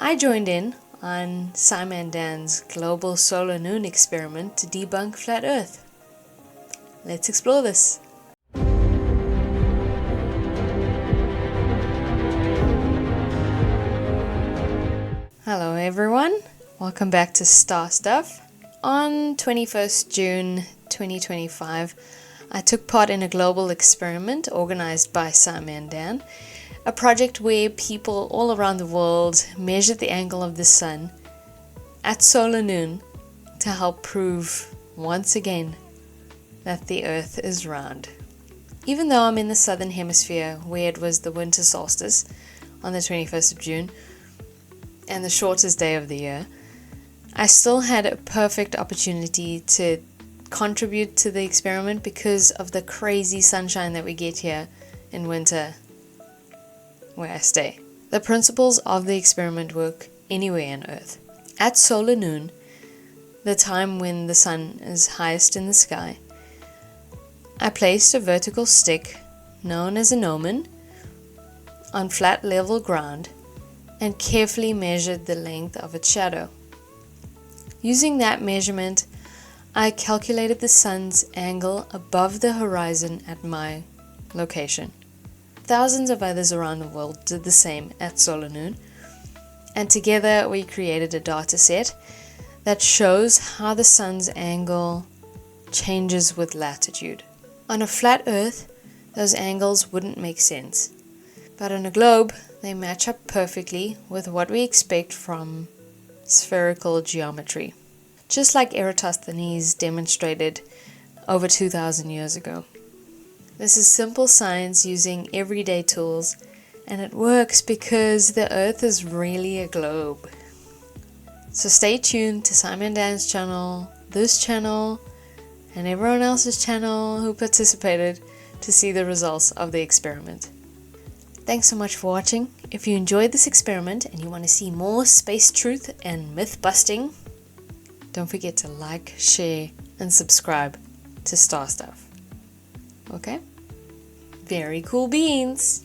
I joined in on SciManDan's global solar noon experiment to debunk flat Earth. Let's explore this. Hello everyone, welcome back to Star Stuff. On 21st June 2025, I took part in a global experiment organized by SciManDan, a project where people all around the world measured the angle of the sun at solar noon to help prove once again that the Earth is round. Even though I'm in the Southern Hemisphere where it was the winter solstice on the 21st of June and the shortest day of the year, I still had a perfect opportunity to contribute to the experiment because of the crazy sunshine that we get here in winter where I stay. The principles of the experiment work anywhere on Earth. At solar noon, the time when the sun is highest in the sky, I placed a vertical stick, known as a gnomon, on flat level ground and carefully measured the length of its shadow. Using that measurement, I calculated the sun's angle above the horizon at my location. Thousands of others around the world did the same at solar noon, and together we created a data set that shows how the sun's angle changes with latitude. On a flat Earth, those angles wouldn't make sense, but on a globe, they match up perfectly with what we expect from spherical geometry, just like Eratosthenes demonstrated over 2,000 years ago. This is simple science using everyday tools, and it works because the Earth is really a globe. So stay tuned to SciManDan's channel, this channel, and everyone else's channel who participated to see the results of the experiment. Thanks so much for watching. If you enjoyed this experiment and you want to see more space truth and myth busting, don't forget to like, share, and subscribe to Star Stuff. Okay? Very cool beans!